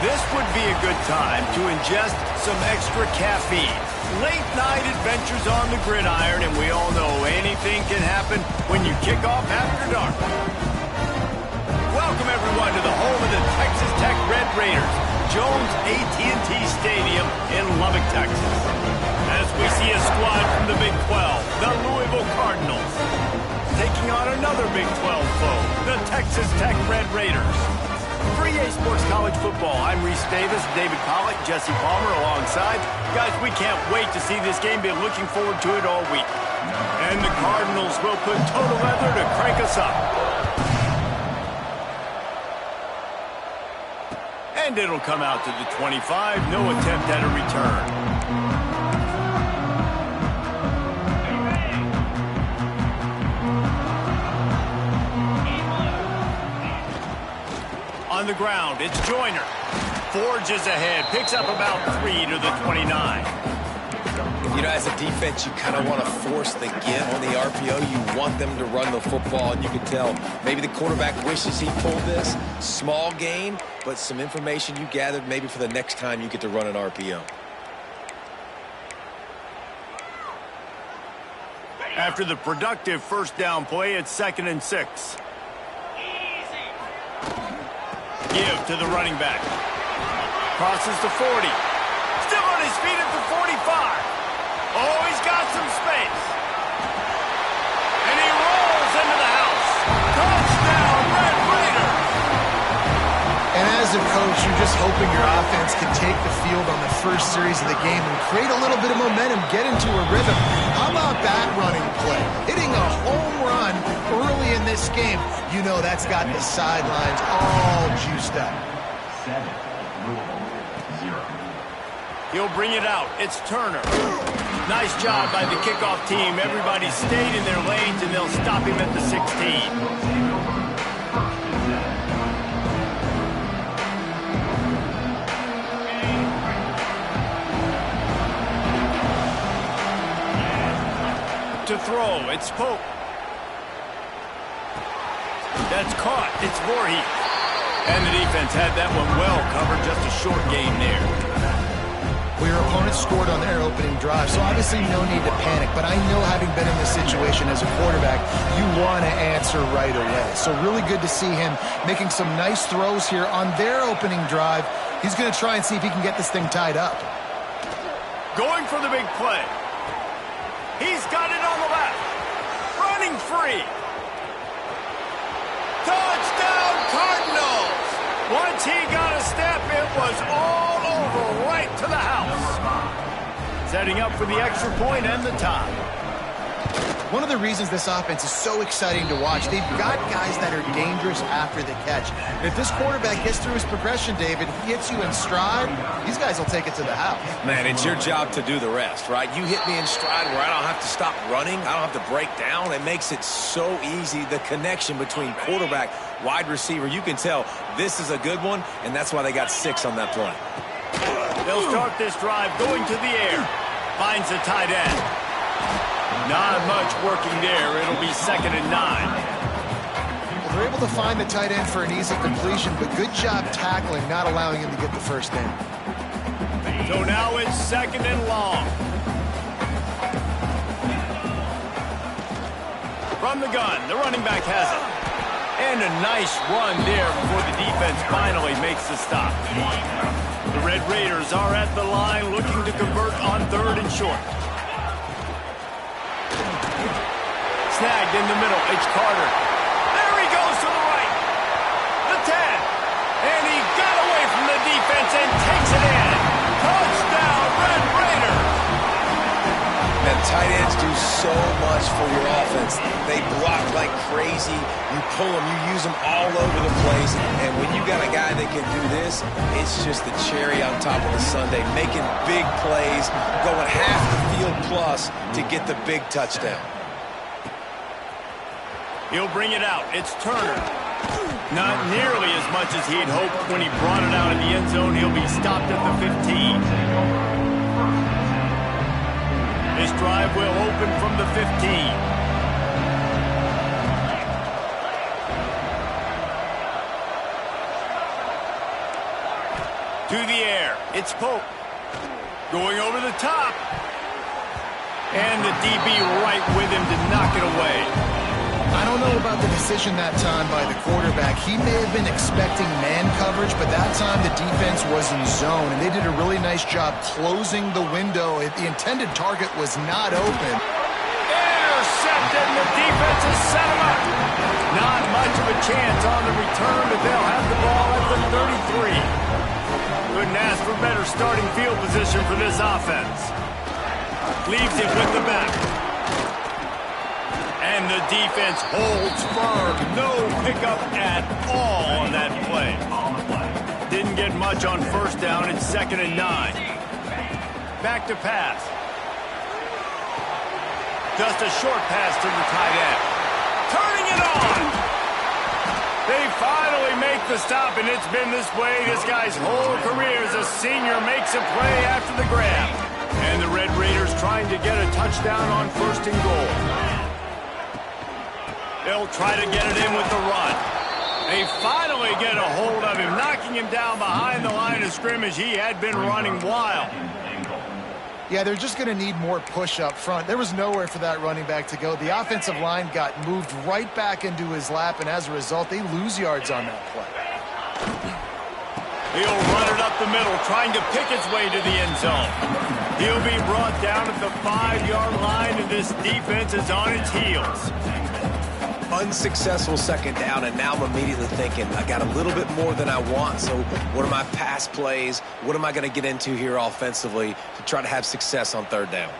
This would be a good time to ingest some extra caffeine. Late night adventures on the gridiron, and we all know anything can happen when you kick off after dark. Welcome everyone to the home of the Texas Tech Red Raiders, Jones AT&T Stadium in Lubbock, Texas. As we see a squad from the Big 12, the Louisville Cardinals, taking on another Big 12 foe, the Texas Tech Red Raiders. For EA Sports College Football, I'm Reese Davis, David Pollack, Jesse Palmer alongside. Guys, we can't wait to see this game. Been looking forward to it all week. And the Cardinals will put total leather to crank us up. And it'll come out to the 25. No attempt at a return. On the ground, it's Joyner. Forges ahead, picks up about 3 to the 29. You know, as a defense, you kind of want to force the give on the RPO. You want them to run the football, and you can tell maybe the quarterback wishes he pulled this. Small gain, but some information you gathered maybe for the next time you get to run an RPO. After the productive first down play, it's 2nd and 6. Give to the running back. Crosses the 40. Still on his feet at the 45. Oh, he's got some space. And he rolls into the house. Touchdown, Red Raiders. And as a coach, you're just hoping your offense can take the field on the first series of the game and create a little bit of momentum, get into a rhythm. How about that running play? Hitting a home run early in this game. You know that's got the sidelines all juiced up. He'll bring it out. It's Turner. Nice job by the kickoff team. Everybody stayed in their lanes, and they'll stop him at the 16. To throw, it's Pope. That's caught. It's Voorhees. And the defense had that one well covered. Just a short game there. Well, your opponent scored on their opening drive, so obviously no need to panic. But I know, having been in this situation as a quarterback, you want to answer right away. So really good to see him making some nice throws here on their opening drive. He's going to try and see if he can get this thing tied up. Going for the big play. He's got it on the left. Running free. Touchdown, Cardinals! Once he got a step, it was all over, right to the house. Setting up for the extra point and the tie. One of the reasons this offense is so exciting to watch, they've got guys that are dangerous after the catch. And if this quarterback gets through his progression, David, he hits you in stride, these guys will take it to the house. Man, it's your job to do the rest, right? You hit me in stride where I don't have to stop running. I don't have to break down. It makes it so easy. The connection between quarterback, wide receiver, you can tell this is a good one, and that's why they got 6 on that play. They'll start this drive going to the air. Finds the tight end. Not much working there. It'll be 2nd and 9. Well, they're able to find the tight end for an easy completion, but good job tackling, not allowing him to get the first down. So now it's 2nd and long. From the gun, the running back has it. And a nice run there before the defense finally makes the stop. The Red Raiders are at the line looking to convert on 3rd and short. Snagged in the middle. It's Carter. There he goes to the right. The 10. And he got away from the defense and takes it in. Touchdown, Red Raiders. Man, tight ends do so much for your offense. They block like crazy. You pull them, you use them all over the place. And when you got a guy that can do this, it's just the cherry on top of the sundae, making big plays, going half the field plus to get the big touchdown. He'll bring it out. It's Turner. Not nearly as much as he'd hoped when he brought it out in the end zone. He'll be stopped at the 15. This drive will open from the 15. To the air. It's Pope. Going over the top. And the DB right with him to knock it away. I don't know about the decision that time by the quarterback. He may have been expecting man coverage, but that time the defense was in zone, and they did a really nice job closing the window. The intended target was not open. Intercepted, and the defense has set him up. Not much of a chance on the return, but they'll have the ball at the 33. Couldn't ask for better starting field position for this offense. Leaves it with the back. And the defense holds firm. No pickup at all on that play. Didn't get much on first down. It's 2nd and 9. Back to pass. Just a short pass to the tight end. Turning it on. They finally make the stop, and it's been this way this guy's whole career as a senior makes a play after the grab. And the Red Raiders trying to get a touchdown on 1st and goal. They'll try to get it in with the run. They finally get a hold of him, knocking him down behind the line of scrimmage. He had been running wild. Yeah, they're just going to need more push up front. There was nowhere for that running back to go. The offensive line got moved right back into his lap, and as a result, they lose yards on that play. He'll run it up the middle, trying to pick his way to the end zone. He'll be brought down at the 5-yard line, and this defense is on its heels. Unsuccessful 2nd down, and now I'm immediately thinking, I got a little bit more than I want, so what are my pass plays? What am I going to get into here offensively to try to have success on 3rd down?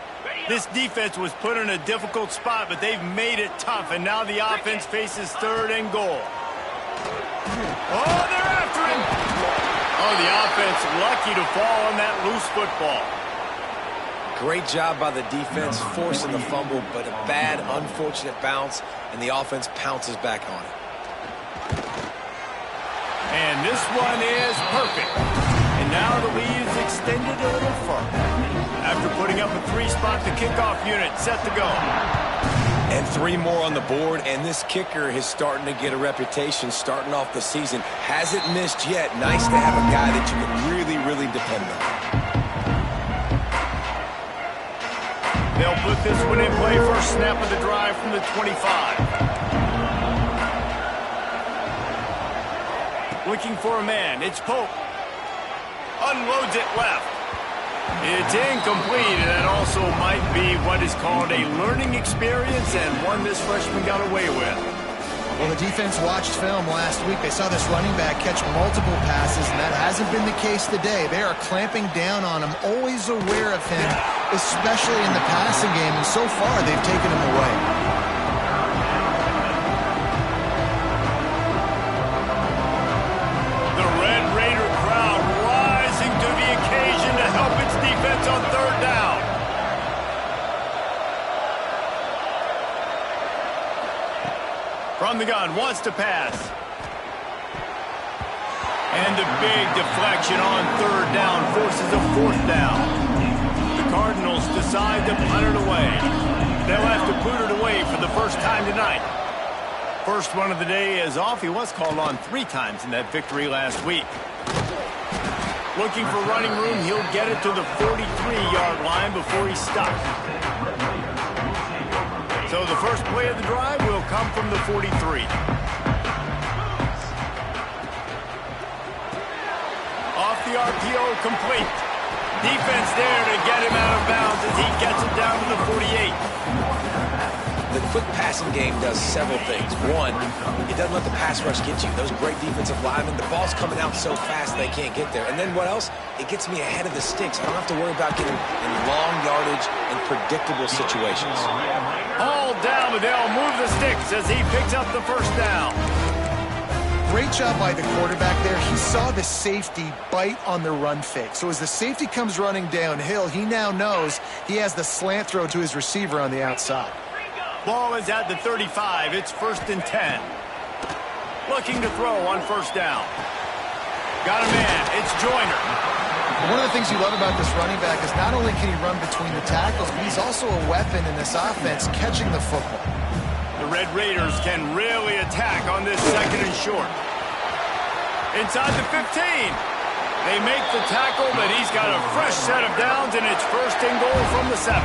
This defense was put in a difficult spot, but they've made it tough, and now the offense faces 3rd and goal. Oh, they're after him! Oh, the offense lucky to fall on that loose football. Great job by the defense forcing the fumble, but a bad, unfortunate bounce, and the offense pounces back on it. And this one is perfect. And now the lead is extended a little further. After putting up a 3-spot, the kickoff unit set to go. And 3 more on the board, and this kicker is starting to get a reputation starting off the season. Hasn't missed yet. Nice to have a guy that you can really, really depend on. They'll put this one in play. First snap of the drive from the 25. Looking for a man. It's Pope. Unloads it left. It's incomplete, and that also might be what is called a learning experience, and one this freshman got away with. Well, the defense watched film last week. They saw this running back catch multiple passes, and that hasn't been the case today. They are clamping down on him, always aware of him, especially in the passing game, and so far they've taken him away. The Red Raider crowd rising to the occasion to help its defense on 3rd down. From the gun, wants to pass. And a big deflection on 3rd down forces a 4th down. The Cardinals decide to punt it away. They'll have to boot it away for the first time tonight. First one of the day is off. He was called on 3 times in that victory last week. Looking for running room, he'll get it to the 43-yard line before he's stopped. So the first play of the drive will come from the 43. Off the RPO, complete. Defense there to get him out of bounds as he gets it down to the 48. The quick passing game does several things. One, it doesn't let the pass rush get you. Those great defensive linemen, the ball's coming out so fast they can't get there. And then what else? It gets me ahead of the sticks. I don't have to worry about getting in long yardage and predictable situations. All down, but they'll move the sticks as he picks up the first down. Great job by the quarterback there. He saw the safety bite on the run fake. So as the safety comes running downhill, he now knows he has the slant throw to his receiver on the outside. Ball is at the 35. It's 1st and 10. Looking to throw on 1st down. Got a man. It's Joyner. One of the things you love about this running back is not only can he run between the tackles, but he's also a weapon in this offense catching the football. The Red Raiders can really attack on this 2nd and short. Inside the 15. They make the tackle, but he's got a fresh set of downs, and it's first and goal from the 7.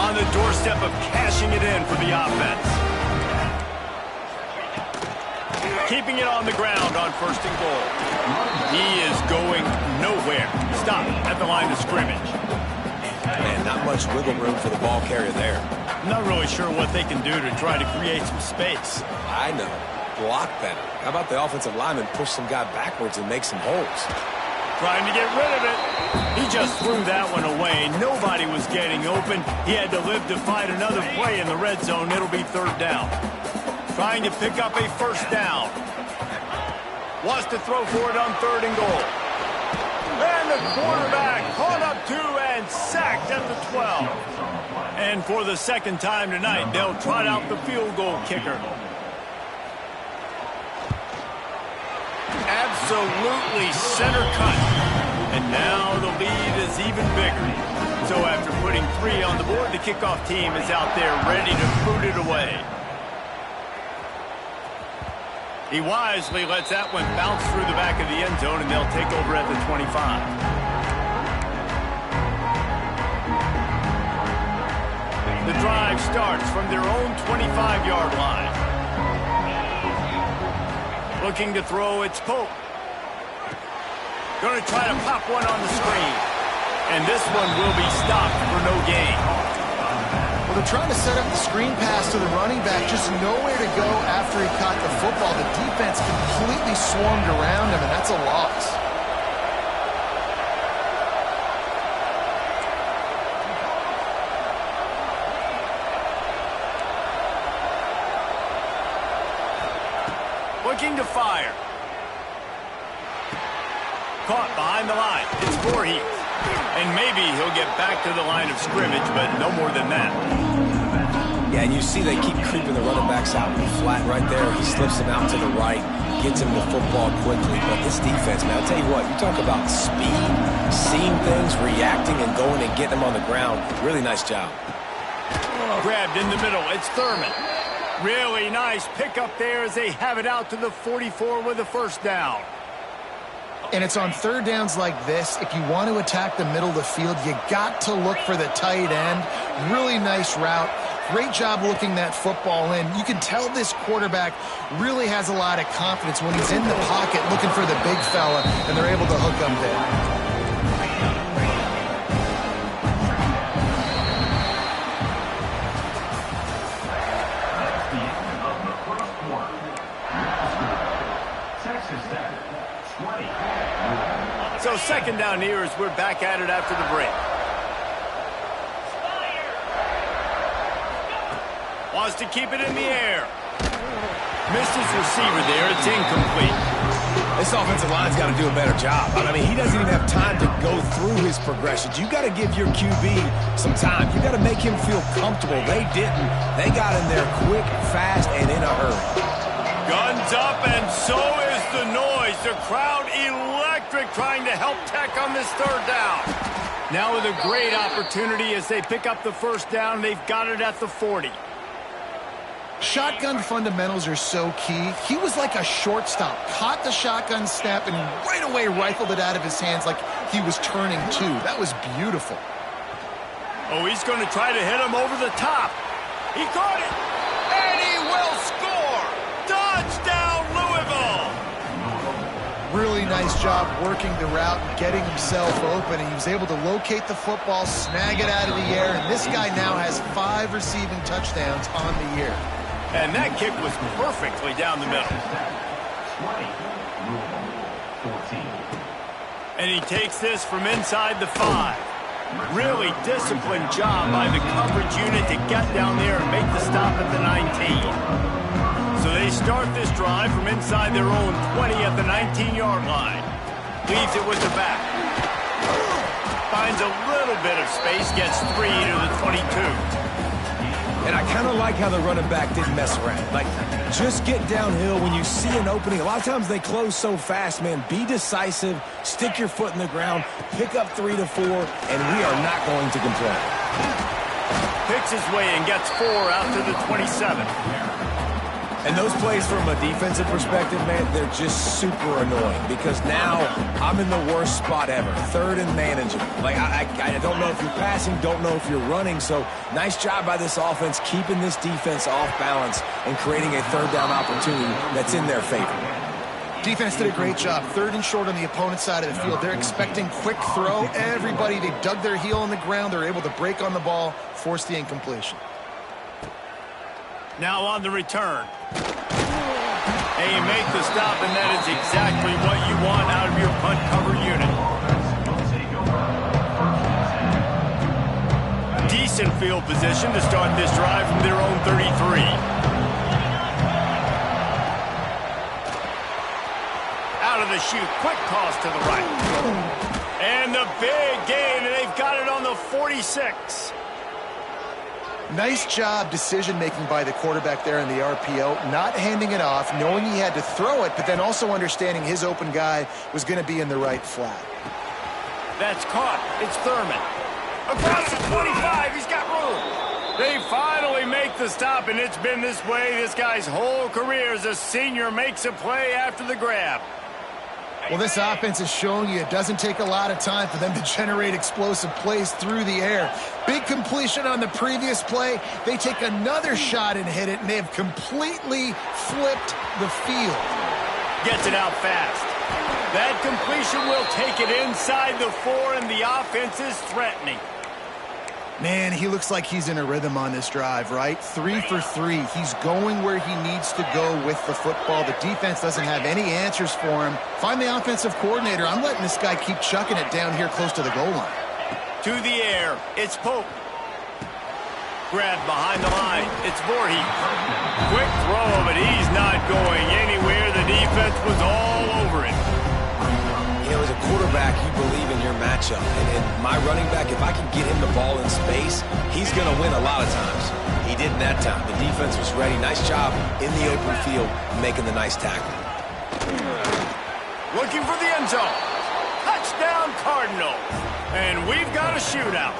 On the doorstep of cashing it in for the offense. Keeping it on the ground on first and goal. He is going nowhere. Stop at the line of scrimmage. Man, not much wiggle room for the ball carrier there. I'm not really sure what they can do to try to create some space. I know. Block better. How about the offensive lineman push some guy backwards and make some holes? Trying to get rid of it. He just threw that one away. Nobody was getting open. He had to live to fight another play in the red zone. It'll be third down. Trying to pick up a first down. Wants to throw for it on third and goal. And the quarterback caught up to and sacked at the 12. And for the second time tonight, they'll trot out the field goal kicker. Absolutely center cut. And now the lead is even bigger. So after putting 3 on the board, the kickoff team is out there ready to boot it away. He wisely lets that one bounce through the back of the end zone, and they'll take over at the 25. The drive starts from their own 25-yard line. Looking to throw, it's Pope. Going to try to pop one on the screen. And this one will be stopped for no gain. Well, they're trying to set up the screen pass to the running back, just nowhere to go after he caught the football. The defense completely swarmed around him, and that's a loss. Looking to fire. Caught behind the line. It's Voorhees. And maybe he'll get back to the line of scrimmage, but no more than that. Yeah, and you see they keep creeping the running backs out in the flat right there. He slips him out to the right, gets him the football quickly. But this defense, man, I'll tell you what, you talk about speed, seeing things, reacting, and going and getting them on the ground. Really nice job. Grabbed in the middle. It's Thurman. Really nice pickup there as they have it out to the 44 with a first down. And it's on third downs like this. If you want to attack the middle of the field, you got to look for the tight end. Really nice route. Great job looking that football in. You can tell this quarterback really has a lot of confidence when he's in the pocket looking for the big fella, and they're able to hook him there. So second down here as we're back at it after the break. Wants to keep it in the air. Missed his receiver there. It's incomplete. This offensive line's got to do a better job. I mean, he doesn't even have time to go through his progressions. You got to give your QB some time. You got to make him feel comfortable. They didn't. They got in there quick, fast, and in a hurry. Guns up, and so is the noise. The crowd electric, trying to help Tech on this third down. Now with a great opportunity as they pick up the first down. They've got it at the 40. Shotgun fundamentals are so key. He was like a shortstop. Caught the shotgun snap and right away rifled it out of his hands like he was turning two. That was beautiful. Oh, he's going to try to hit him over the top. He caught it, and he will score. Touchdown, Louisville. Really nice job working the route and getting himself open. He was able to locate the football, snag it out of the air, and this guy now has 5 receiving touchdowns on the year. And that kick was perfectly down the middle. And he takes this from inside the 5. Really disciplined job by the coverage unit to get down there and make the stop at the 19. So they start this drive from inside their own 20 at the 19-yard line. Leaves it with the back. Finds a little bit of space, gets 3 to the 22. And I kind of like how the running back didn't mess around. Like, just get downhill when you see an opening. A lot of times they close so fast, man. Be decisive, stick your foot in the ground, pick up 3 to 4, and we are not going to complain. Picks his way and gets 4 out to the 27. And those plays from a defensive perspective, man, they're just super annoying because now I'm in the worst spot ever, third and manageable. Like, I don't know if you're passing, don't know if you're running, so nice job by this offense keeping this defense off balance and creating a third down opportunity that's in their favor. Defense did a great job. Third and short on the opponent's side of the field. They're expecting quick throw. Everybody, they dug their heel on the ground. They're able to break on the ball, force the incompletion. Now on the return. And you make the stop, and that is exactly what you want out of your punt cover unit. Decent field position to start this drive from their own 33. Out of the chute, quick toss to the right. And the big gain, and they've got it on the 46. Nice job decision-making by the quarterback there in the RPO, not handing it off, knowing he had to throw it, but then also understanding his open guy was going to be in the right flat. That's caught. It's Thurman. Across the 25, he's got room. They finally make the stop, and it's been this way this guy's whole career as a senior makes a play after the grab. Well, this offense is showing you it doesn't take a lot of time for them to generate explosive plays through the air. Big completion on the previous play. They take another shot and hit it, and they have completely flipped the field. Gets it out fast. That completion will take it inside the 4, and the offense is threatening. Man, he looks like he's in a rhythm on this drive, right? 3 for 3. He's going where he needs to go with the football. The defense doesn't have any answers for him. Find the offensive coordinator. I'm letting this guy keep chucking it down here close to the goal line. To the air, it's Pope. Grab behind the line, it's Voorhees. Quick throw, but he's not going anywhere. The defense was all over it. You know, as a quarterback, you believe in your matchup. And my running back, if I can get him the ball in space, he's going to win a lot of times. He didn't that time. The defense was ready. Nice job in the open field making the nice tackle. Looking for the end zone. Touchdown, Cardinals. And we've got a shootout.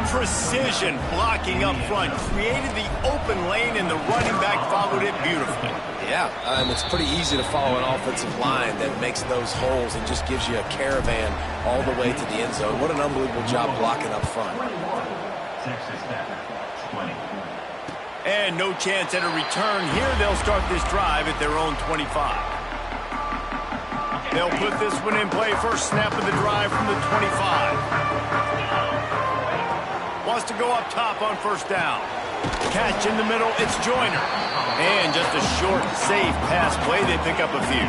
Precision blocking up front created the open lane, and the running back followed it beautifully. Yeah, it's pretty easy to follow an offensive line that makes those holes and just gives you a caravan all the way to the end zone. What an unbelievable job blocking up front. And no chance at a return here. They'll start this drive at their own 25. They'll put this one in play. First snap of the drive from the 25. Wants to go up top on first down. Catch in the middle, it's Joyner. And just a short, safe pass play, they pick up a few.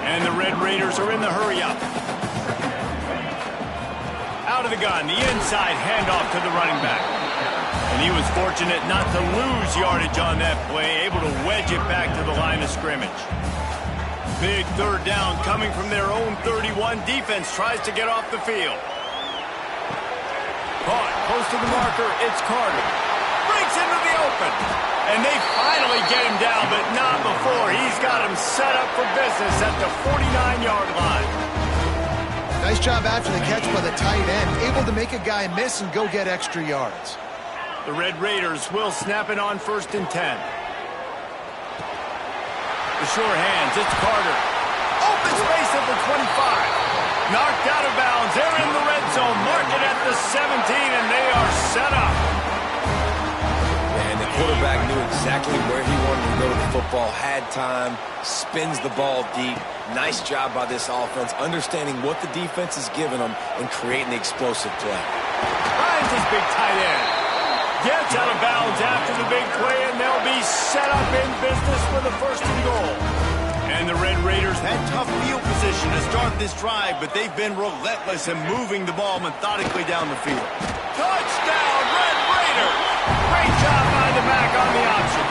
And the Red Raiders are in the hurry-up. Out of the gun, the inside handoff to the running back. And he was fortunate not to lose yardage on that play, able to wedge it back to the line of scrimmage. Big third down coming from their own 31. Defense tries to get off the field. Caught close to the marker, it's Carter. Breaks into the open. And they finally get him down, but not before. He's got him set up for business at the 49-yard line. Nice job after the catch by the tight end. Able to make a guy miss and go get extra yards. The Red Raiders will snap it on 1st and 10. The sure hands, it's Carter. Open space at the 25. Knocked out of bounds. They're in the red zone. Mark it at the 17, and they are set up. And the quarterback knew exactly where he wanted to go with the football, had time, spins the ball deep. Nice job by this offense, understanding what the defense is giving them and creating the explosive play. Finds his big tight end. Gets out of bounds after the big play, and they'll be set up in business with a 1st and goal. And the Red Raiders had tough field position to start this drive, but they've been relentless in moving the ball methodically down the field. Touchdown, Red Raiders! Great job by the back on the option.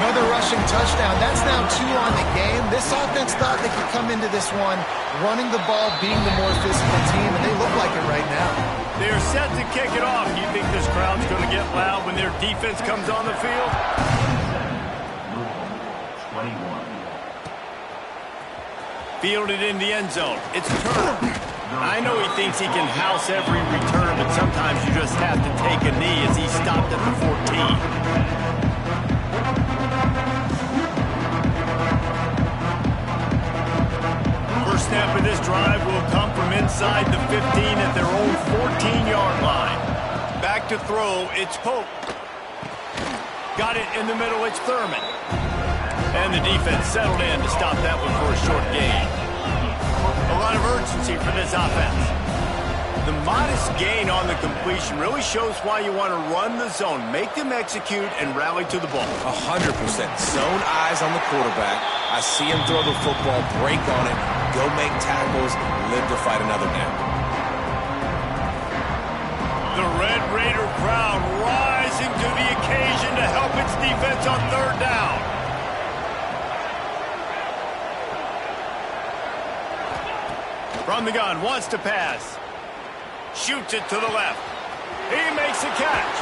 Another rushing touchdown. That's now 2 on the game. This offense thought they could come into this one running the ball, being the more physical team, and they look like it right now. They're set to kick it off. Do you think this crowd's going to get loud when their defense comes on the field? Fielded in the end zone. It's Turner. I know he thinks he can house every return, but sometimes you just have to take a knee as he stopped at the 14. to throw, it's Pope. Got it in the middle, it's Thurman. And the defense settled in to stop that one for a short gain. A lot of urgency for this offense. The modest gain on the completion really shows why you want to run the zone, make them execute, and rally to the ball. 100%. Zone eyes on the quarterback. I see him throw the football, break on it, go make tackles, live to fight another down. The Red Raider crowd rising to the occasion to help its defense on third down. From the gun, wants to pass. Shoots it to the left. He makes a catch.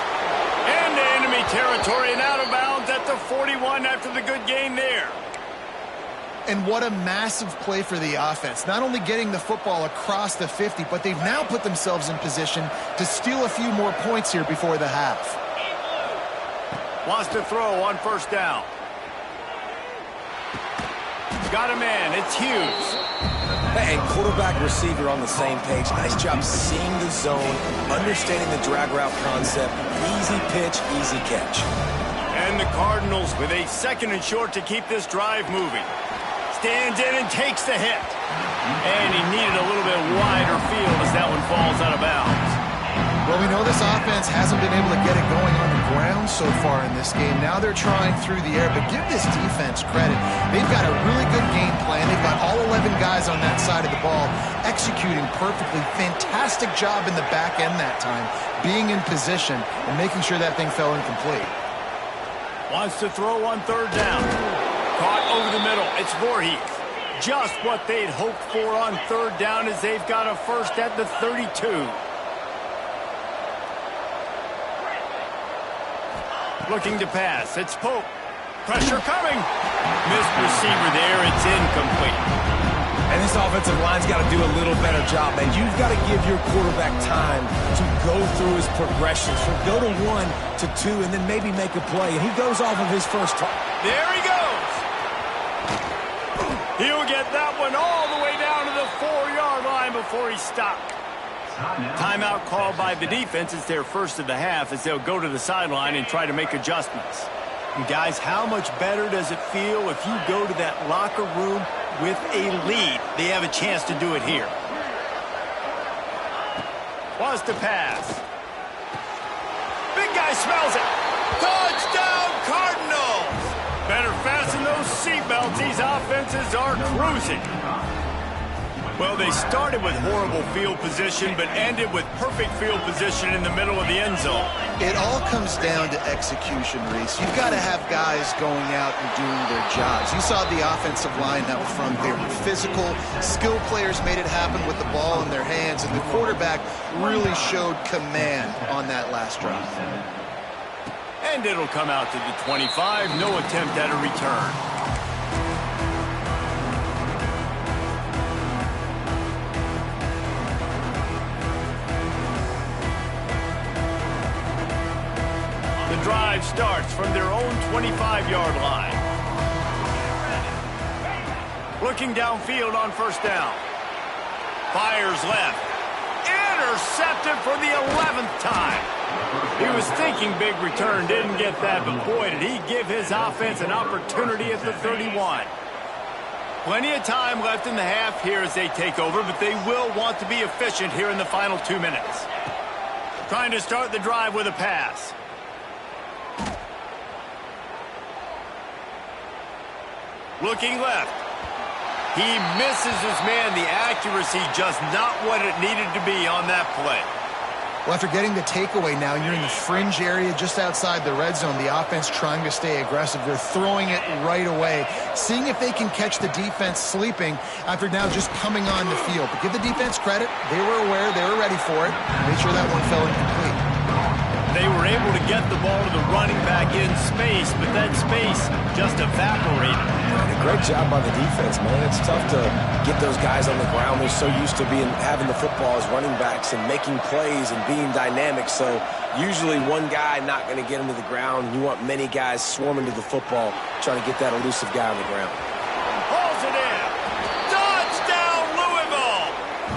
Into enemy territory and out of bounds at the 41 after the good gain there. And what a massive play for the offense. Not only getting the football across the 50, but they've now put themselves in position to steal a few more points here before the half. Wants to throw on first down. Got a man. It's Hughes. Hey, quarterback, receiver on the same page. Nice job seeing the zone, understanding the drag route concept. Easy pitch, easy catch. And the Cardinals with a second and short to keep this drive moving. Stands in and takes the hit. And he needed a little bit wider field as that one falls out of bounds. Well, we know this offense hasn't been able to get it going on the ground so far in this game. Now they're trying through the air, but give this defense credit. They've got a really good game plan. They've got all 11 guys on that side of the ball executing perfectly. Fantastic job in the back end that time, being in position and making sure that thing fell incomplete. Wants to throw on third down. Caught over the middle. It's Voorhees. Just what they'd hoped for on third down as they've got a first at the 32. Looking to pass. It's Pope. Pressure coming. Missed receiver there. It's incomplete. And this offensive line's got to do a little better job, man. You've got to give your quarterback time to go through his progressions. From go to 1 to 2 and then maybe make a play. And he goes off of his first target. There he goes. He'll get that one all the way down to the 4-yard line before he stopped. Timeout called by the defense. It's their first of the half as they'll go to the sideline and try to make adjustments. And guys, how much better does it feel if you go to that locker room with a lead? They have a chance to do it here. Wants to pass. Big guy smells it. Touchdown, Cardinals! Better fasten those seatbelts. These offenses are cruising. Well, they started with horrible field position, but ended with perfect field position in the middle of the end zone. It all comes down to execution, Reese. You've got to have guys going out and doing their jobs. You saw the offensive line out front. They were physical. Skilled players made it happen with the ball in their hands, and the quarterback really showed command on that last drive. And it'll come out to the 25. No attempt at a return. Drive starts from their own 25-yard line. Looking downfield on first down. Fires left. Intercepted for the 11th time. He was thinking big return, didn't get that, but boy, did he give his offense an opportunity at the 31. Plenty of time left in the half here as they take over, but they will want to be efficient here in the final 2 minutes. Trying to start the drive with a pass. Looking left. He misses his man. The accuracy just not what it needed to be on that play. Well, after getting the takeaway now, you're in the fringe area just outside the red zone. The offense trying to stay aggressive. They're throwing it right away, seeing if they can catch the defense sleeping after now just coming on the field. But give the defense credit. They were aware. They were ready for it. Made sure that one fell incomplete. They were able to get the ball to the running back in space, but that space just evaporated. Great job by the defense, man. It's tough to get those guys on the ground. They're so used to having the football as running backs and making plays and being dynamic. So usually one guy not going to get him to the ground. You want many guys swarming to the football, trying to get that elusive guy on the ground. Pulls it in. Touchdown, Louisville!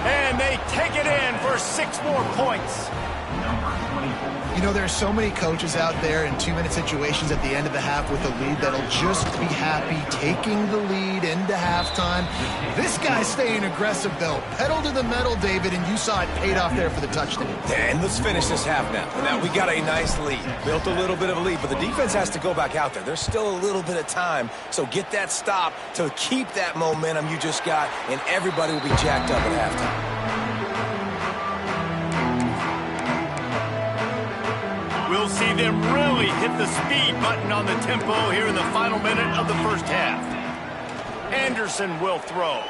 And they take it in for 6 more points. You know, there are so many coaches out there in 2-minute situations at the end of the half with a lead that'll just be happy taking the lead into halftime. This guy's staying aggressive, though. Pedal to the metal, David, and you saw it paid off there for the touchdown. And let's finish this half now. Now, we got a nice lead. Built a little bit of a lead, but the defense has to go back out there. There's still a little bit of time, so get that stop to keep that momentum you just got, and everybody will be jacked up at halftime. We'll see them really hit the speed button on the tempo here in the final minute of the first half. Anderson will throw.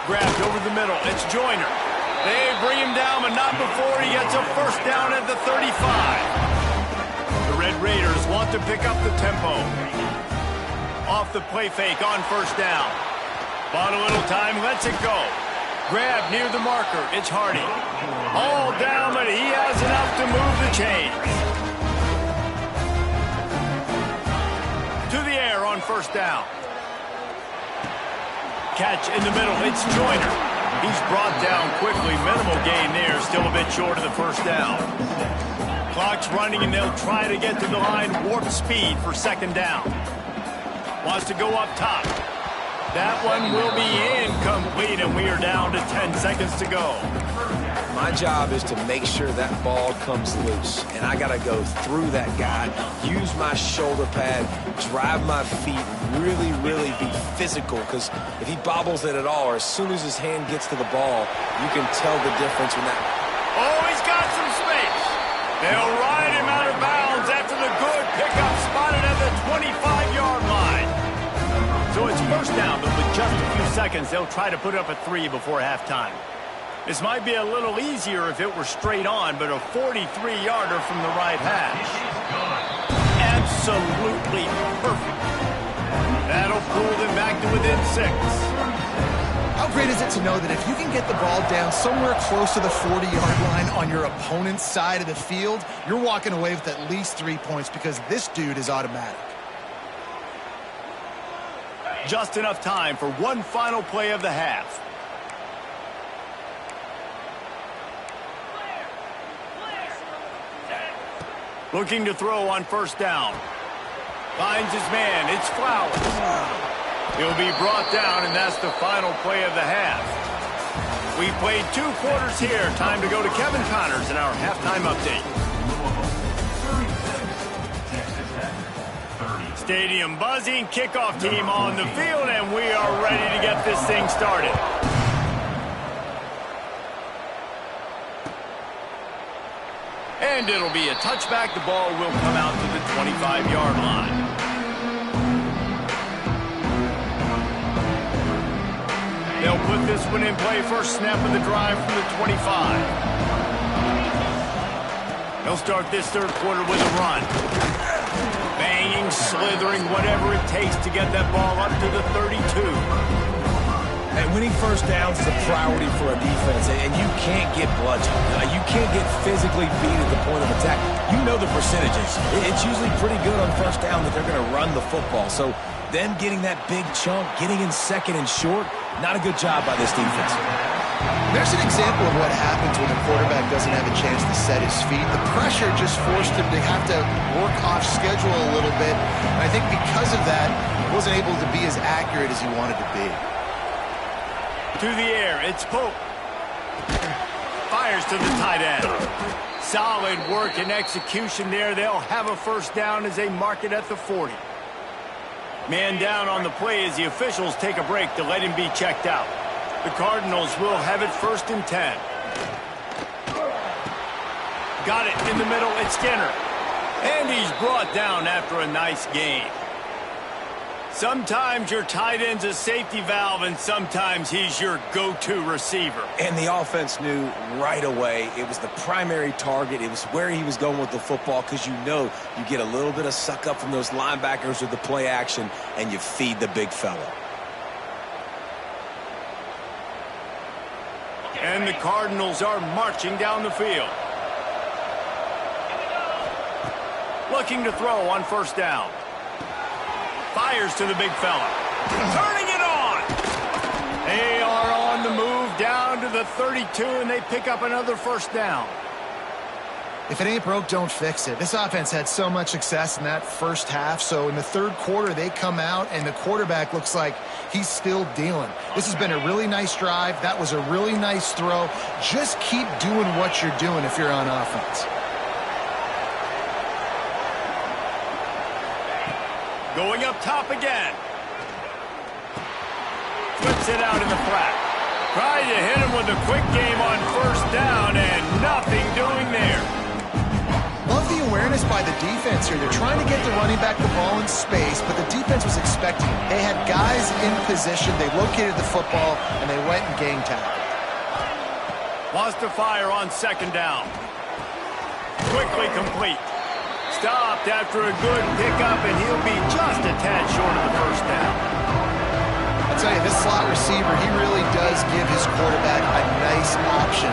Grabbed over the middle. It's Joyner. They bring him down, but not before he gets a first down at the 35. The Red Raiders want to pick up the tempo. Off the play fake on first down. Bought a little time, lets it go. Grab near the marker. It's Hardy. All down, but he has enough to move the chains. To the air on first down. Catch in the middle. It's Joyner. He's brought down quickly. Minimal gain there. Still a bit short of the first down. Clock's running, and they'll try to get to the line. Warp speed for second down. Wants to go up top. That one will be incomplete, and we are down to 10 seconds to go. My job is to make sure that ball comes loose, and I got to go through that guy, use my shoulder pad, drive my feet, really, really be physical, because if he bobbles it at all, or as soon as his hand gets to the ball, you can tell the difference when that... Oh, he's got some space. They'll ride him out of bounds after the good pickup spotted at the 25-yard line. So it's first down, but with just a few seconds, they'll try to put up a 3 before halftime. This might be a little easier if it were straight on, but a 43-yarder from the right hash. Absolutely perfect. That'll pull them back to within 6. How great is it to know that if you can get the ball down somewhere close to the 40-yard line on your opponent's side of the field, you're walking away with at least 3 points because this dude is automatic. Just enough time for one final play of the half. Looking to throw on first down. Finds his man. It's Flowers. He'll be brought down, and that's the final play of the half. We played 2 quarters here. Time to go to Kevin Connors in our halftime update. Stadium buzzing, kickoff team on the field, and we are ready to get this thing started. And it'll be a touchback. The ball will come out to the 25-yard line. They'll put this one in play. First snap of the drive from the 25. They'll start this third quarter with a run. Banging, slithering, whatever it takes to get that ball up to the 32. And winning first downs is a priority for a defense, and you can't get bludgeoned. You can't get physically beat at the point of attack. You know the percentages. It's usually pretty good on first down that they're going to run the football. So them getting that big chunk, getting in second and short, not a good job by this defense. There's an example of what happens when a quarterback doesn't have a chance to set his feet. The pressure just forced him to have to work off schedule a little bit. And I think because of that, he wasn't able to be as accurate as he wanted to be. To the air, it's Pope. Fires to the tight end. Solid work and execution there. They'll have a first down as they mark it at the 40. Man down on the play as the officials take a break to let him be checked out. The Cardinals will have it first and 10. Got it in the middle, it's Skinner. And he's brought down after a nice gain. Sometimes your tight end's a safety valve, and sometimes he's your go-to receiver. And the offense knew right away it was the primary target. It was where he was going with the football, because you know you get a little bit of suck up from those linebackers with the play action, and you feed the big fella. And the Cardinals are marching down the field. Looking to throw on first down. Fires to the big fella. Turning it on. They are on the move down to the 32, and they pick up another first down. If it ain't broke, don't fix it. This offense had so much success in that first half, so in the third quarter, they come out, and the quarterback looks like he's still dealing. This has been a really nice drive. That was a really nice throw. Just keep doing what you're doing if you're on offense. Going up top again. Flips it out in the flat. Trying to hit him with a quick game on first down, and nothing doing there. Love the awareness by the defense here. They're trying to get the running back the ball in space, but the defense was expecting it. They had guys in position. They located the football, and they went and gang tackled. Lost to fire on second down. Quickly complete. Stopped after a good pickup, and he'll be just a tad short of the first down. I'll tell you, this slot receiver, he really does give his quarterback a nice option.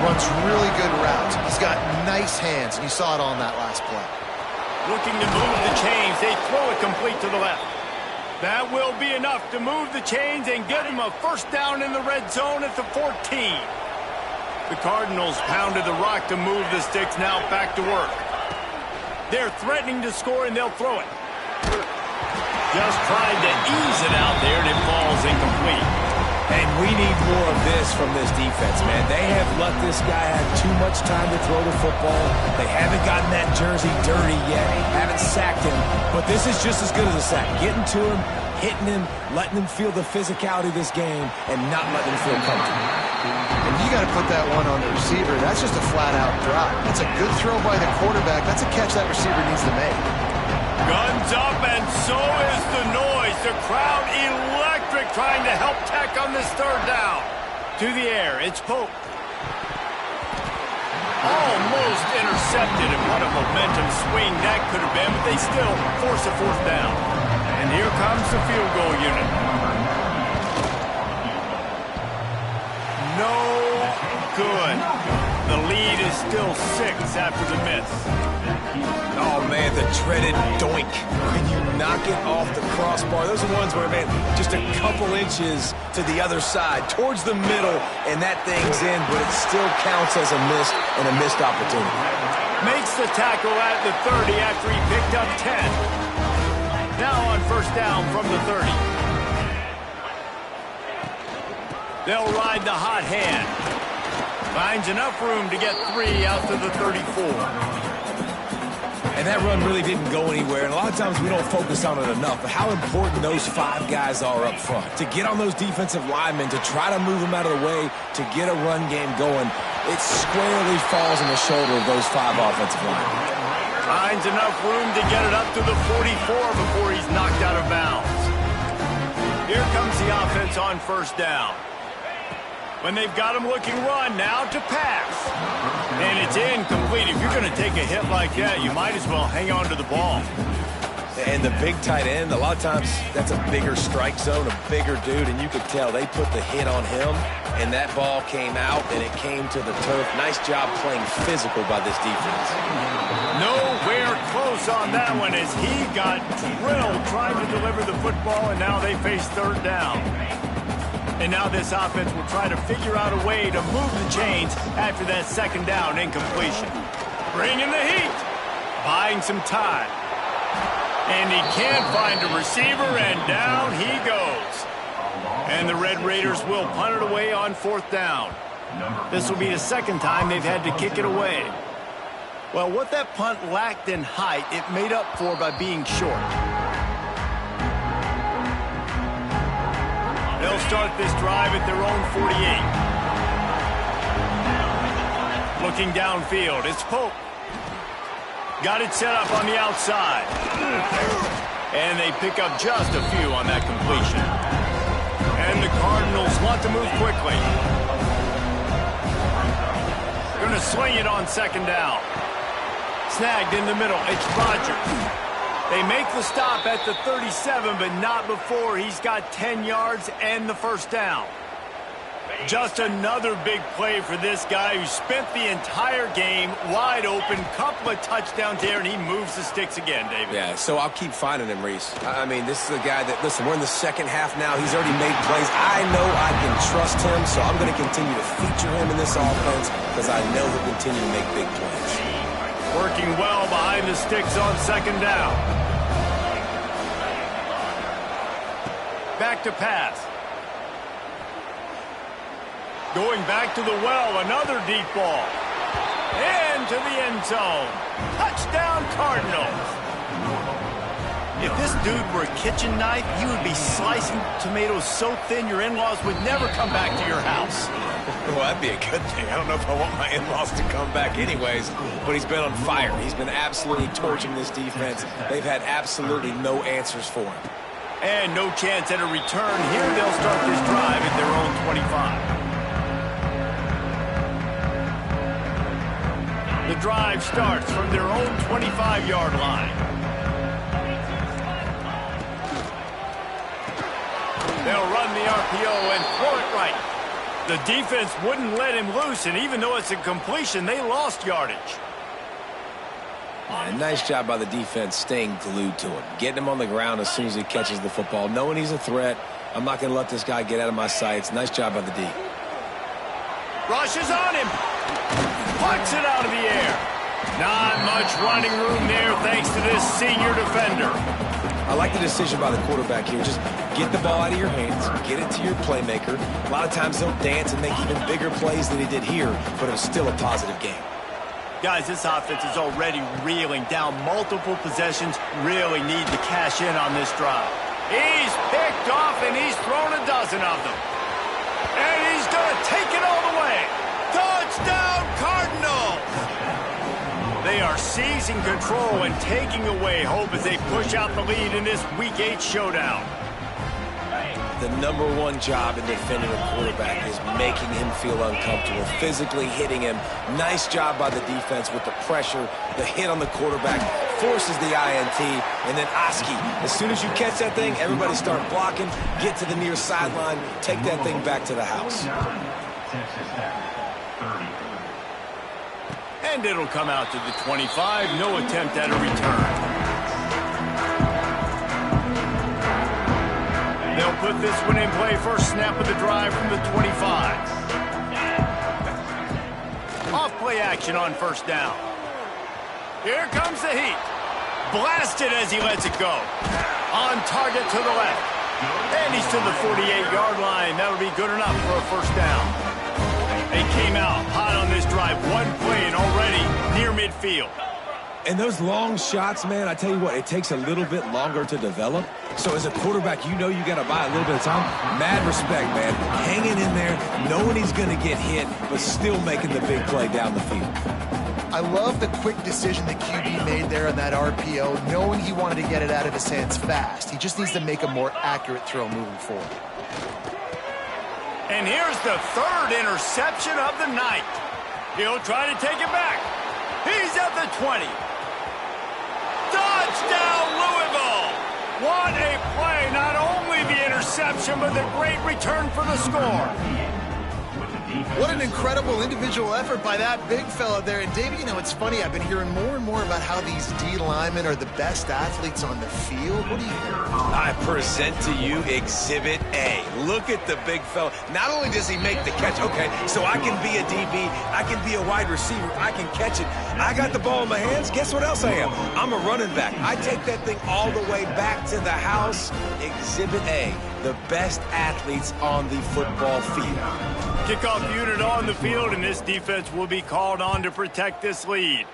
Runs really good routes. He's got nice hands, and you saw it on that last play. Looking to move the chains. They throw it complete to the left. That will be enough to move the chains and get him a first down in the red zone at the 14. The Cardinals pounded the rock to move the sticks. Now back to work. They're threatening to score, and they'll throw it. Just trying to ease it out there, and it falls incomplete. And we need more of this from this defense, man. They have let this guy have too much time to throw the football. They haven't gotten that jersey dirty yet, haven't sacked him. But this is just as good as a sack. Getting to him, hitting him, letting him feel the physicality of this game, and not letting him feel comfortable. And you got to put that one on the receiver. That's just a flat-out drop. That's a good throw by the quarterback. That's a catch that receiver needs to make. Guns up, and so is the noise. The crowd electric, trying to help Tech on this third down. To the air, it's Pope. Almost intercepted, and what a momentum swing that could have been, but they still force a fourth down. And here comes the field goal unit. No good. The lead is still 6 after the miss. Oh, man, the dreaded doink. When you knock it off the crossbar. Those are ones where, man, just a couple inches to the other side, towards the middle, and that thing's in, but it still counts as a miss and a missed opportunity. Makes the tackle at the 30 after he picked up 10. Now on first down from the 30. They'll ride the hot hand. Finds enough room to get 3 out to the 34. And that run really didn't go anywhere, and a lot of times we don't focus on it enough, but how important those 5 guys are up front. To get on those defensive linemen, to try to move them out of the way, to get a run game going, it squarely falls on the shoulder of those 5 offensive linemen. Finds enough room to get it up to the 44 before he's knocked out of bounds. Here comes the offense on first down. When they've got him looking run, now to pass. And it's incomplete. If you're going to take a hit like that, you might as well hang on to the ball. And the big tight end, a lot of times that's a bigger strike zone, a bigger dude, and you could tell they put the hit on him, and that ball came out, and it came to the turf. Nice job playing physical by this defense. Nowhere close on that one as he got drilled trying to deliver the football, and now they face third down. And now this offense will try to figure out a way to move the chains after that second down incompletion. Bringing the heat. Buying some time. And he can't find a receiver, and down he goes. And the Red Raiders will punt it away on fourth down. This will be the second time they've had to kick it away. Well, what that punt lacked in height, it made up for by being short. They'll start this drive at their own 48. Looking downfield, it's Pope. Got it set up on the outside. And they pick up just a few on that completion. And the Cardinals want to move quickly. Going to sling it on second down. Snagged in the middle, it's Rodgers. They make the stop at the 37, but not before he's got 10 yards and the first down. Just another big play for this guy who spent the entire game wide open, couple of touchdowns there, and he moves the sticks again, David. Yeah, so I'll keep finding him, Reese. I mean, this is a guy that, listen, we're in the second half now. He's already made plays. I know I can trust him, so I'm going to continue to feature him in this offense because I know he'll continue to make big plays. Working well behind the sticks on second down. Back to pass. Going back to the well, another deep ball. Into the end zone. Touchdown, Cardinals. If this dude were a kitchen knife, you would be slicing tomatoes so thin your in-laws would never come back to your house. Well, that'd be a good thing. I don't know if I want my in-laws to come back anyways, but he's been on fire. He's been absolutely torching this defense. They've had absolutely no answers for him. And no chance at a return. Here they'll start this drive at their own 25. The drive starts from their own 25-yard line. They'll run the RPO and throw it right. The defense wouldn't let him loose, and even though it's a completion, they lost yardage. Yeah, nice job by the defense staying glued to him, getting him on the ground as soon as he catches the football, knowing he's a threat. I'm not going to let this guy get out of my sights. Nice job by the D. Rushes on him. Plucks it out of the air. Not much running room there thanks to this senior defender. I like the decision by the quarterback here. Just get the ball out of your hands, get it to your playmaker. A lot of times they'll dance and make even bigger plays than he did here, but it was still a positive game. Guys, this offense is already reeling down multiple possessions. Really need to cash in on this drive. He's picked off and he's thrown a dozen of them. And he's going to take it all the way. Touchdown, Cardinals! They are seizing control and taking away hope as they push out the lead in this Week 8 showdown. The number one job in defending a quarterback is making him feel uncomfortable, physically hitting him. Nice job by the defense with the pressure, the hit on the quarterback, forces the INT, and then Oski. As soon as you catch that thing, everybody start blocking, get to the near sideline, take that thing back to the house. And it'll come out to the 25. No attempt at a return. They'll put this one in play first snap of the drive from the 25. Off play action on first down. Here comes the heat. Blasted as he lets it go. On target to the left. And he's to the 48-yard line. That'll be good enough for a first down. They came out hot on this drive. One play and already near midfield. And those long shots, man, I tell you what, it takes a little bit longer to develop. So as a quarterback, you know you got to buy a little bit of time. Mad respect, man. Hanging in there, knowing he's going to get hit, but still making the big play down the field. I love the quick decision the QB made there on that RPO, knowing he wanted to get it out of his hands fast. He just needs to make a more accurate throw moving forward. And here's the third interception of the night. He'll try to take it back. He's at the 20. Touchdown, Louisville! What a play. Not only the interception, but the great return for the score. What an incredible individual effort by that big fella there. And, Davey, you know, it's funny. I've been hearing more and more about how these D linemen are the best athletes on the field. What do you think? I present to you Exhibit A. Look at the big fella. Not only does he make the catch, okay, so I can be a DB, I can be a wide receiver, I can catch it. I got the ball in my hands. Guess what else I am? I'm a running back. I take that thing all the way back to the house. Exhibit A, the best athletes on the football field. Kickoff unit on the field, and this defense will be called on to protect this lead.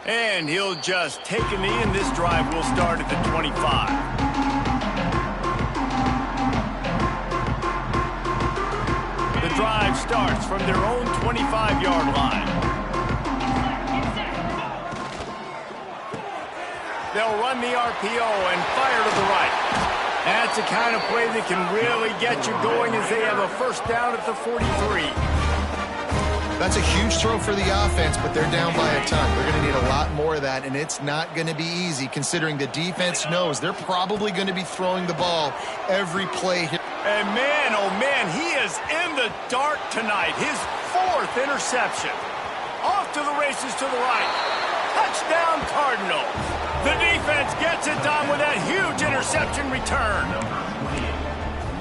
And he'll just take a knee, and this drive will start at the 25. The drive starts from their own 25-yard line. They'll run the RPO and fire to the right. That's the kind of play that can really get you going as they have a first down at the 43. That's a huge throw for the offense, but they're down by a ton. They're going to need a lot more of that, and it's not going to be easy considering the defense knows they're probably going to be throwing the ball every play here. And man, oh man, he is in the dark tonight. His fourth interception. Off to the races to the right. Touchdown, Cardinals. The defense gets it done with that huge interception return.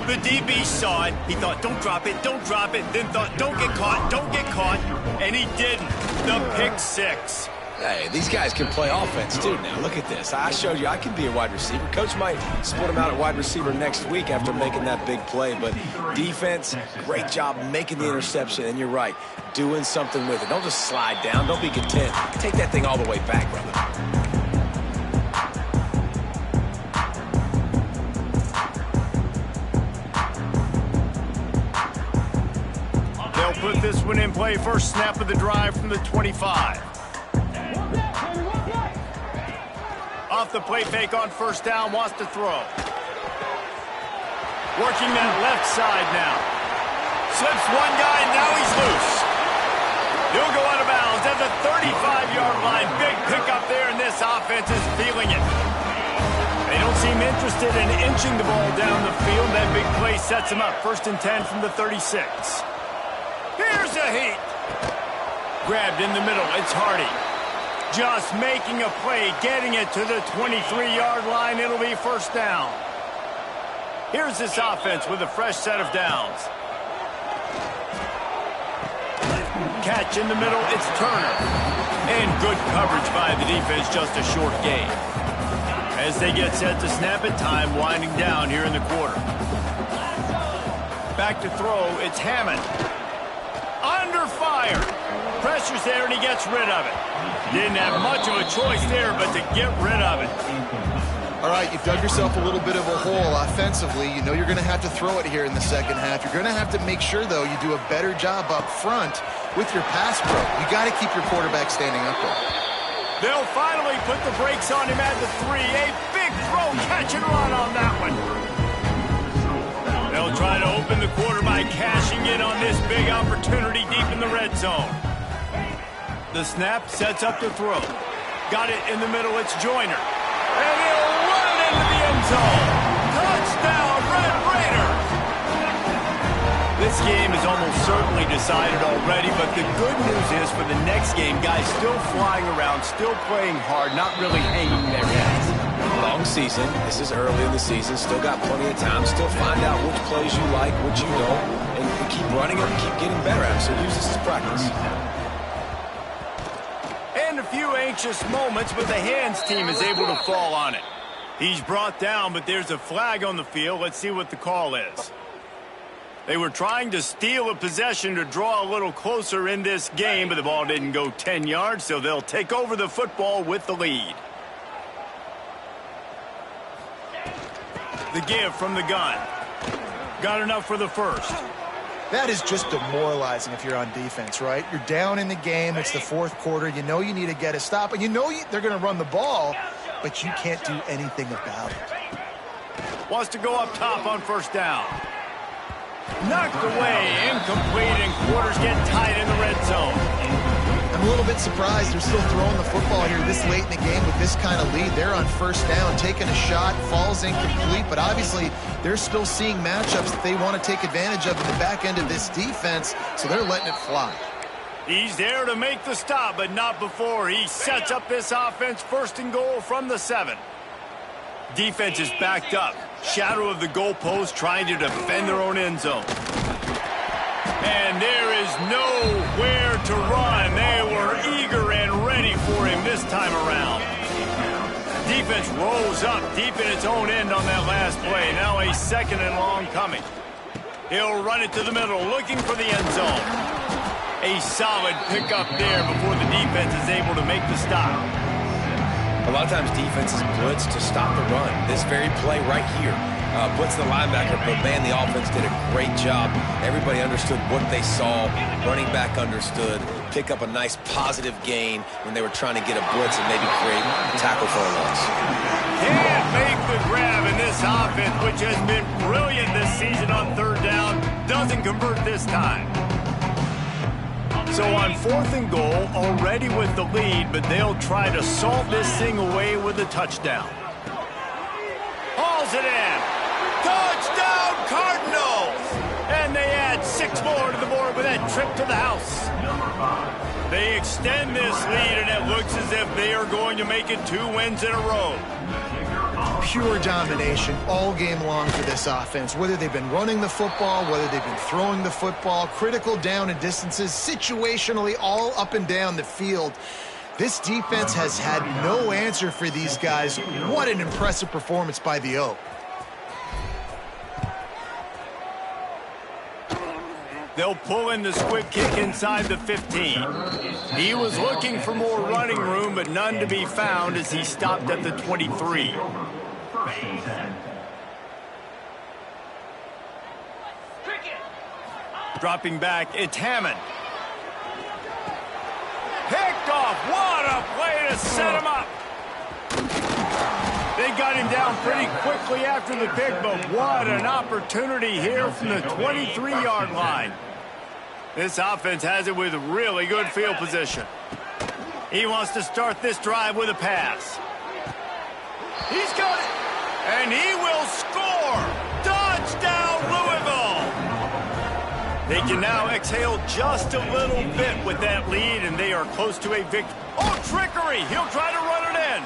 The DB saw it. He thought, don't drop it, then thought, don't get caught, and he didn't. The pick six. Hey, these guys can play offense, too, now. Look at this. I showed you I can be a wide receiver. Coach might split him out at wide receiver next week after making that big play. But defense, great job making the interception. And you're right, doing something with it. Don't just slide down. Don't be content. Take that thing all the way back, brother. They'll put this one in play. First snap of the drive from the 25. Off the play fake on first down, wants to throw. Working that left side now. Slips one guy, and now he's loose. He'll go out of bounds at the 35-yard line. Big pickup there, and this offense is feeling it. They don't seem interested in inching the ball down the field. That big play sets them up. First and 10 from the 36. Here's a heat. Grabbed in the middle. It's Hardy. Just making a play, getting it to the 23-yard line. It'll be first down. Here's this offense with a fresh set of downs. Catch in the middle, it's Turner. And good coverage by the defense, just a short gain. As they get set to snap it, time winding down here in the quarter. Back to throw, it's Hammond. Under fire. Pressure's there, and he gets rid of it. Didn't have much of a choice there, but to get rid of it. All right, you've dug yourself a little bit of a hole offensively. You know you're going to have to throw it here in the second half. You're going to have to make sure, though, you do a better job up front with your pass pro. You got to keep your quarterback standing up there. They'll finally put the brakes on him at the 3. A big throw, catch and run on that one. They'll try to open the quarter by cashing in on this big opportunity deep in the red zone. The snap sets up the throw. Got it in the middle, it's Joyner. And he'll run it into the end zone. Touchdown, Red Raiders! This game is almost certainly decided already, but the good news is for the next game, guys still flying around, still playing hard, not really hanging their heads. Long season. This is early in the season. Still got plenty of time. Still find out which plays you like, which you don't, and keep running them, keep getting better at them. So use this as practice. A few anxious moments, but the hands team is able to fall on it. He's brought down, but there's a flag on the field. Let's see what the call is. They were trying to steal a possession to draw a little closer in this game, but the ball didn't go 10 yards, so they'll take over the football with the lead. The give from the gun. Got enough for the first. That is just demoralizing if you're on defense, right? You're down in the game. It's the fourth quarter. You know you need to get a stop, and you know they're going to run the ball, but you can't do anything about it. Wants to go up top on first down. Knocked away, incomplete, and quarters get tight in the red zone. I'm a little bit surprised they're still throwing the football here this late in the game with this kind of lead. They're on first down, taking a shot, falls incomplete, but obviously they're still seeing matchups that they want to take advantage of in the back end of this defense, so they're letting it fly. He's there to make the stop, but not before. He sets up this offense first and goal from the 7. Defense is backed up. Shadow of the goalpost trying to defend their own end zone. And there is nowhere to run. They were eager and ready for him this time around. Defense rolls up deep in its own end on that last play. Now a second and long coming. He'll run it to the middle, looking for the end zone. A solid pickup there before the defense is able to make the stop. A lot of times defenses blitz to stop the run. This very play right here, blitz the linebacker, but man, the offense did a great job. Everybody understood what they saw. Running back understood. Pick up a nice positive gain when they were trying to get a blitz and maybe create a tackle for a loss. Can't make the grab in this offense, which has been brilliant this season on third down. Doesn't convert this time. So on fourth and goal, already with the lead, but they'll try to salt this thing away with a touchdown. Hauls it in. Touchdown, Cardinals! And they add 6 more to the board with that trip to the house. They extend this lead, and it looks as if they are going to make it 2 wins in a row. Pure domination all game long for this offense. Whether they've been running the football, whether they've been throwing the football, critical down and distances, situationally all up and down the field. This defense has had no answer for these guys. What an impressive performance by the O. They'll pull in the squib kick inside the 15. He was looking for more running room, but none to be found as he stopped at the 23. Dropping back, it's Hammond. Picked off. What a play to set him up. They got him down pretty quickly after the pick, but what an opportunity here from the 23-yard line. This offense has it with really good field position. He wants to start this drive with a pass. He's got it, and he will score. Touchdown, Louisville. They can now exhale just a little bit with that lead, and they are close to a victory. Oh, trickery. He'll try to run it in.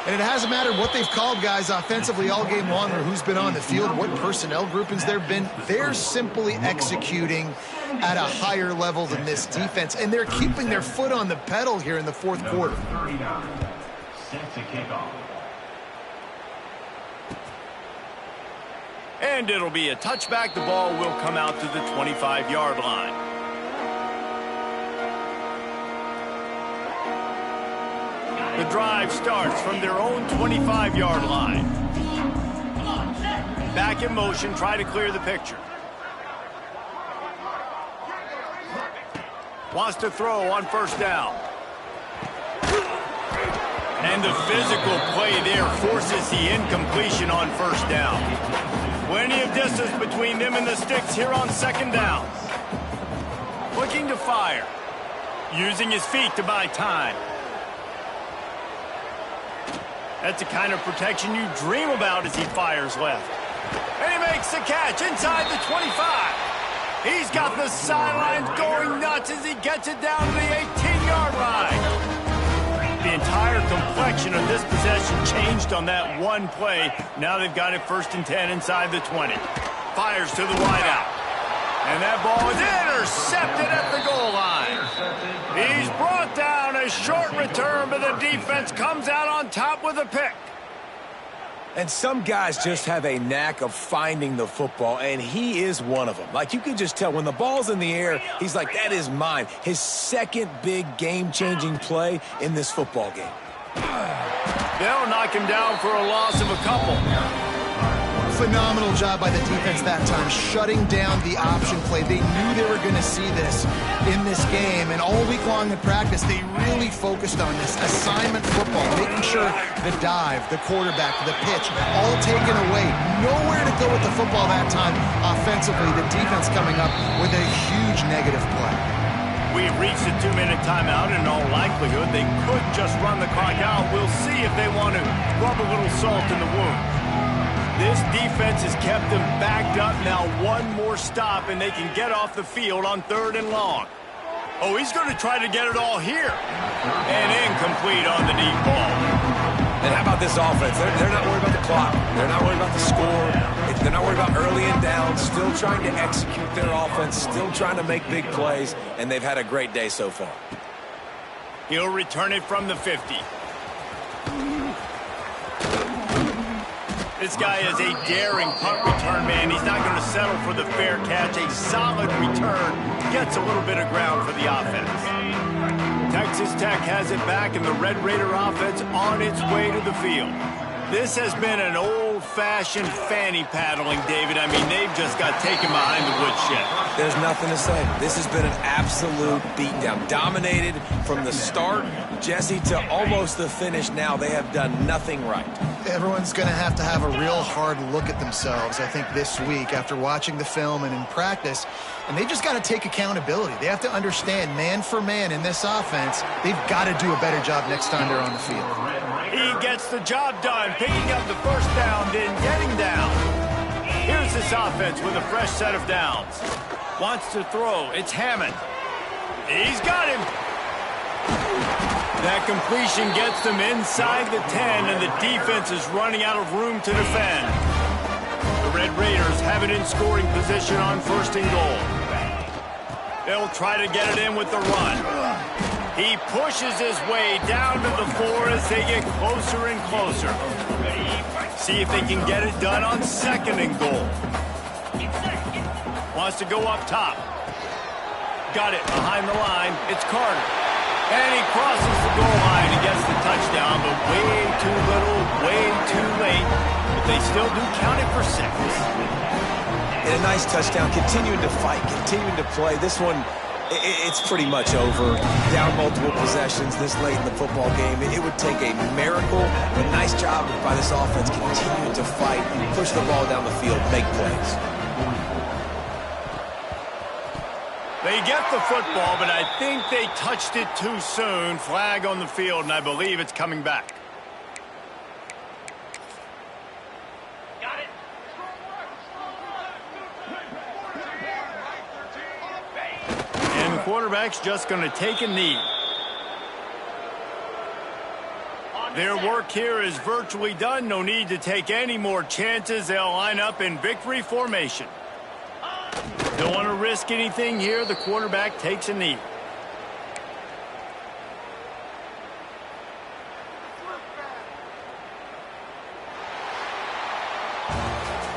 And it hasn't mattered what they've called guys offensively all game long or who's been on the field, what personnel groupings there have been. They're simply executing at a higher level than this defense, and they're keeping their foot on the pedal here in the fourth quarter. And it'll be a touchback. The ball will come out to the 25-yard line. The drive starts from their own 25-yard line. Back in motion, try to clear the picture. Wants to throw on first down. And the physical play there forces the incompletion on first down. Plenty of distance between them and the sticks here on second down. Looking to fire. Using his feet to buy time. That's the kind of protection you dream about as he fires left. And he makes the catch inside the 25. He's got the sidelines going nuts as he gets it down to the 18-yard line. The entire complexion of this possession changed on that one play. Now they've got it 1st and 10 inside the 20. Fires to the wideout. And that ball is intercepted at the goal line. He's brought down, a short return, but the defense comes out on top with a pick. And some guys just have a knack of finding the football, and he is one of them. Like, you can just tell when the ball's in the air, he's like, that is mine. His second big game-changing play in this football game. They'll knock him down for a loss of a couple. Phenomenal job by the defense that time, shutting down the option play. They knew they were going to see this in this game, and all week long in practice, they really focused on this assignment football, making sure the dive, the quarterback, the pitch, all taken away. Nowhere to go with the football that time offensively. The defense coming up with a huge negative play. We've reached a 2-minute timeout. In all likelihood, they could just run the clock out. We'll see if they want to rub a little salt in the wound. This defense has kept them backed up. Now one more stop, and they can get off the field on 3rd and long. Oh, he's going to try to get it all here. And incomplete on the deep ball. And how about this offense? They're not worried about the clock. They're not worried about the score. They're not worried about early and down. Still trying to execute their offense. Still trying to make big plays. And they've had a great day so far. He'll return it from the 50. This guy is a daring punt return man. He's not going to settle for the fair catch. A solid return gets a little bit of ground for the offense. Texas Tech has it back, and the Red Raider offense on its way to the field. This has been an old-fashioned fanny paddling, David. I mean, they've just got taken behind the woodshed. There's nothing to say. This has been an absolute beatdown. Dominated from the start, Jesse, to almost the finish now. They have done nothing right. Everyone's going to have a real hard look at themselves, I think, this week after watching the film and in practice. And they just got to take accountability. They have to understand, man for man in this offense, they've got to do a better job next time they're on the field. He gets the job done, picking up the first down, then getting down. Here's this offense with a fresh set of downs. Wants to throw. It's Hammond. He's got him. That completion gets them inside the 10, and the defense is running out of room to defend. The Red Raiders have it in scoring position on 1st and goal. They'll try to get it in with the run. He pushes his way down to the 4 as they get closer and closer. See if they can get it done on 2nd and goal. Wants to go up top. Got it behind the line. It's Carter. And he crosses the goal line and gets the touchdown, but way too little, way too late. But they still do count it for 6. And a nice touchdown, continuing to fight, continuing to play. This one, it's pretty much over. Down multiple possessions this late in the football game. It would take a miracle. A nice job by this offense continuing to fight, push the ball down the field, make plays. They get the football, but I think they touched it too soon. Flag on the field, and I believe it's coming back. Got it. And the quarterback's just going to take a knee. Their work here is virtually done. No need to take any more chances. They'll line up in victory formation. Don't want to risk anything here. The quarterback takes a knee.